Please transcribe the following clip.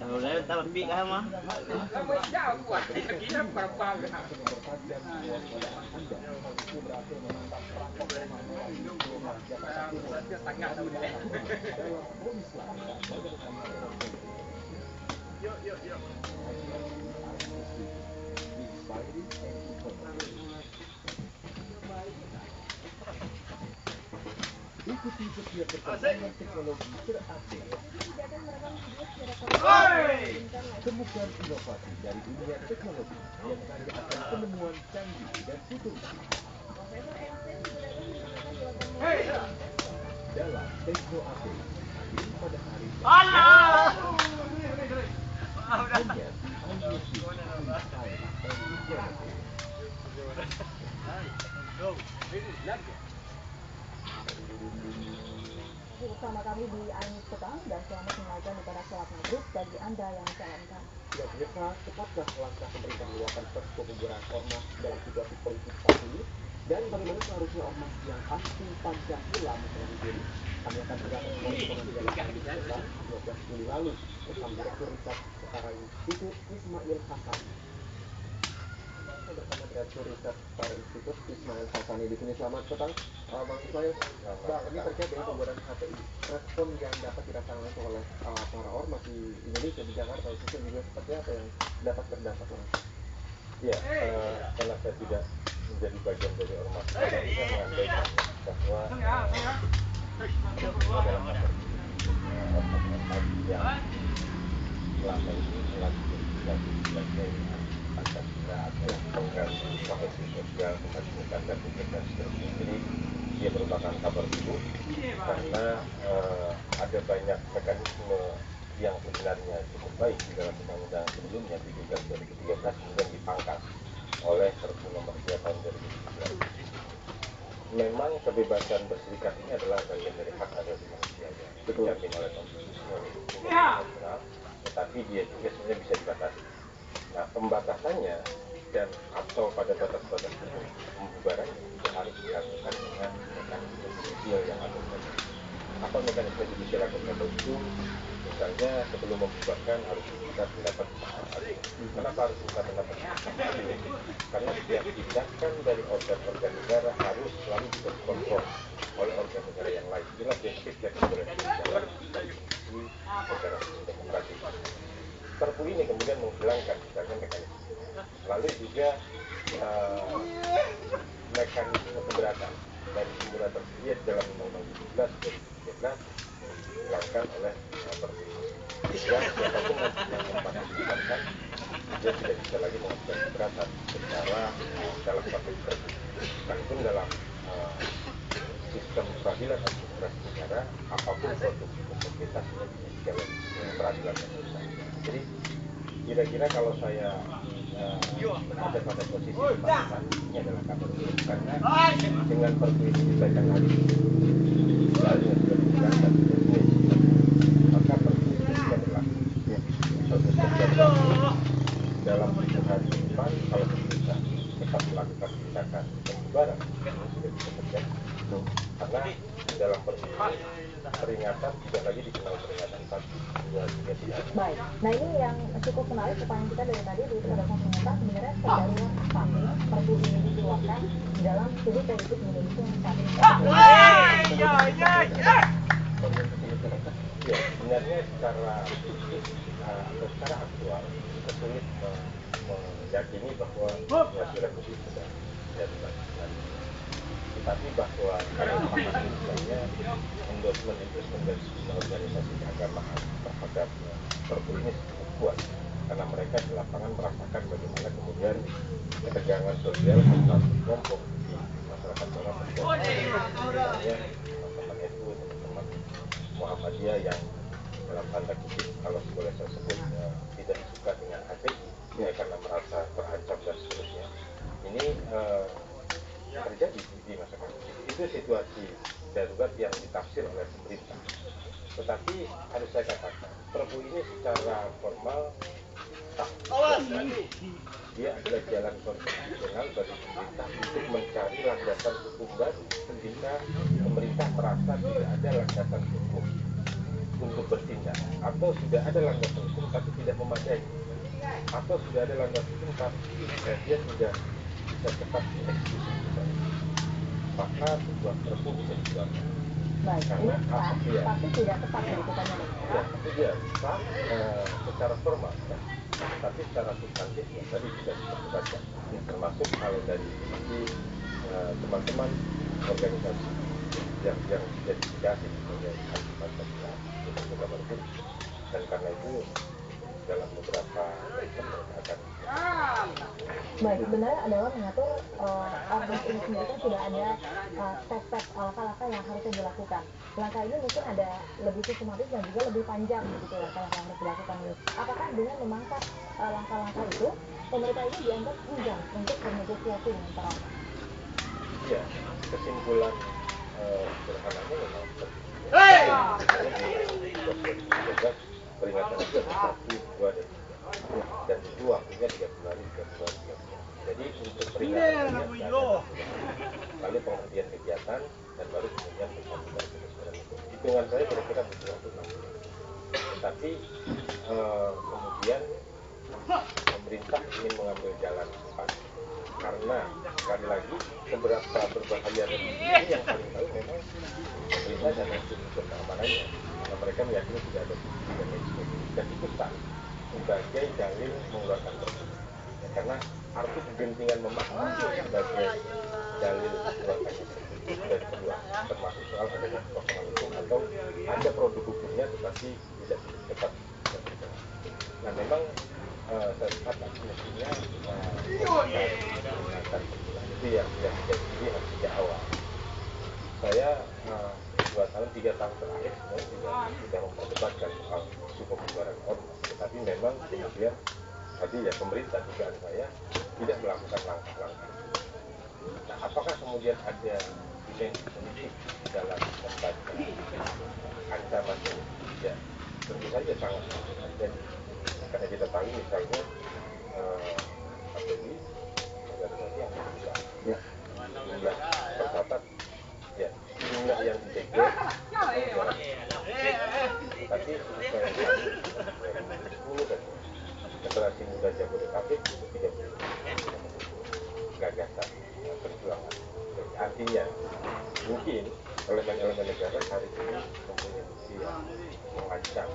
Udah tapi kan mah. Ikuti setiap perkembangan teknologi terupdate. Temukan inovasi dari dunia teknologi yang kaya akan penemuan canggih dan futuristik. Dalam Tekno Update, hadir pada hari hanya di iMusic Inspired and Informative. Bersama kami di iNews Petang dan selamat menunaikan ibadah sholat maghrib bagi Anda yang menjalankan. Ya pemirsa, tepatkah langkah pemerintah mengeluarkan perpu pembubaran ormas dalam situasi politik saat ini? Dan bagaimana seharusnya ormas yang anti Pancasila menjalani diri? Kami akan mendapat semua informasi dalam iNews Petang 12 Juli lalu bersama Direktur Riset Setara Institut Ismail Hasan. Bersama Direktur Riset Setara Institut Ismail Hasan di sini. Selamat petang, Bang Ismail. Bang, ini terkait dengan pembubaran HTI. Respon yang dapat dirasakan langsung oleh para ormas di Indonesia, di Jakarta khususnya juga seperti apa yang dapat terdampak langsung? Ya, karena saya tidak menjadi bagian dari ormas, saya bisa menyampaikan bahwa dalam ormas yang selama ini melakukan sebagai Pancasila atau mengganggu kohesi sosial, kemajemukan dan publik dan seterusnya. Jadi dia merupakan kabar buruk karena ada banyak mekanisme yang sebenarnya cukup baik di dalam undang-undang sebelumnya 17/2013 kemudian dipangkas oleh Perpu Nomor 2 Tahun 2017. Memang kebebasan berserikat ini adalah bagian dari hak asasi manusia yang dijamin oleh konstitusi oleh hukum internasional, tetapi dia juga sebenarnya bisa dibatasi. Nah, pembatasannya dan atau pada batas-batas pembubaran juga harus dilakukan dengan mekanisme judicial yang akuntabel. Apa mekanisme judicial akuntabel itu? Misalnya sebelum membubarkan harus minta pendapat ahli. Kenapa harus minta pendapat ahli? Karena setiap tindakan dari organ-organ negara harus selalu dikontrol oleh organ negara yang lain. Inilah prinsip yang boleh dalam konstitusi negara demokratis. Perpu ini kemudian menghilangkan misalnya mekanisme. Lalu juga mekanisme keberatan dari semula tersedia dalam Undang-Undang 17 2013 dihilangkan oleh Perpu ini. Sehingga siapapun yang memanfaatkan dia tidak bisa lagi mengajukan keberatan secara dalam konteks Perpu. Sekalipun dalam sistem peradilan administrasi negara, apapun produk hukum kita sebenarnya bisa dijawab peradilan administrasi. Jadi kira-kira kalau saya ada pada posisi pembahasan, ini adalah kabar buruk karena dengan Perpu ini disahkan hari ini lalu sudah dihilangkan maka Perpu itu tidak berlaku. Perpu itu tidak berlaku dalam 7 hari ke depan kalau pemerintah tetap melakukan tindakan pembubaran ini sudah bisa terjadi. Karena dalam Perpu ini peringatan tidak lagi dikenal peringatan 1, 2, 3 tidak ada. Baik, nah ini yang cukup menarik pertanyaan kita dari tadi di pada ternyata sebenarnya sebaruan saat ini Perpu ini dikeluarkan dalam studi politik Indonesia yang saat ini. Ya, sebenarnya secara fisik atau secara aktual kita sulit meyakini bahwa situasi revisi sedang dilakukan. Tetapi bahwa kami memahami misalnya endorsement dari sejumlah organisasi keagamaan terhadap Perpu ini cukup kuat karena mereka di lapangan merasakan bagaimana kemudian ketegangan sosial antar kelompok di masyarakat bawah terjadi. Misalnya teman-teman NU, teman-teman Muhammadiyah yang dalam tanda kutip kalau boleh saya sebut tidak suka dengan HTI karena merasa terancam dan seterusnya. Ini terjadi di masyarakat. Itu situasi darurat yang ditafsir oleh pemerintah. Tetapi harus saya katakan, Perpu ini secara formal tak. Dia adalah jalan konstitusional bagi pemerintah untuk mencari landasan hukum baru ketika pemerintah mereka merasa tidak ada landasan hukum untuk bertindak, atau sudah ada landasan hukum tapi tidak memadai, atau sudah ada landasan hukum tapi dia tidak bisa cepat dieksekusi, maka sebuah perpu bisa dikeluarkan. Baik, ini sah, ya, tapi tidak tepat begitu kan ya? Ya, itu dia sah secara formal, ya, tapi secara substantif ya, tadi sudah diperdebatkan, ya, termasuk kalau dari sisi teman-teman organisasi yang diidentifikasi sebagai anti Pancasila itu kabar buruk, dan karena itu dalam beberapa statement mereka akan Baik, sebenarnya adalah mengatur ormas ini sendiri kan sudah ada step-step langkah-langkah yang harusnya dilakukan. Langkah ini mungkin ada lebih sistematis dan juga lebih panjang begitu langkah-langkah yang harus dilakukan. Apakah dengan memangkas langkah-langkah itu, pemerintah ini dianggap enggan untuk bernegosiasi dengan para ormas? Iya, kesimpulan sederhananya memang seperti itu. Peringatan itu 1, 2, dan itu waktunya 30 hari. Jadi untuk peringatannya lalu penghentian kegiatan dan baru kemudian bersangkutan kebesaran itu. Hitungan saya kira-kira butuh waktu 6 bulan. Tetapi kemudian pemerintah ingin mengambil jalan cepat karena sekali lagi seberapa berbahaya revisi ini yang paling tahu memang pemerintah dan unsur keamanannya, karena mereka meyakini tidak ada bukti dan lain sebagainya, dan itu sah sebagai dalil mengeluarkan perpu, karena arti kegentingan memaksa sebagai dalil mengeluarkannya perpu itu sudah diperluas, termasuk soal adanya kekosongan hukum atau ada produk hukumnya tetapi tidak cepat berjalan. Nah memang saya sepakat mestinya peringatan sebulan itu yang jadi harus sejak awal. Saya 2 tahun 3 tahun terakhir sebenarnya juga sudah memperdebatkan soal isu pembubaran ormas, tetapi memang kemudian tadi ya pemerintah dugaan saya tidak melakukan langkah-langkah itu. Nah apakah kemudian ada dimensi politik dalam membaca ancaman ini? Ya tentu saja sangat terjadi, karena kita tahu misalnya KPI organisasi yang berjumlah jumlah tercatat ya jumlah yang disegel tapi survei kami 2010 saja generasi muda Jabodetabek itu 30 gagasan perjuangan. Jadi artinya mungkin elemen-elemen negara hari ini mempunyai misi yang mengancam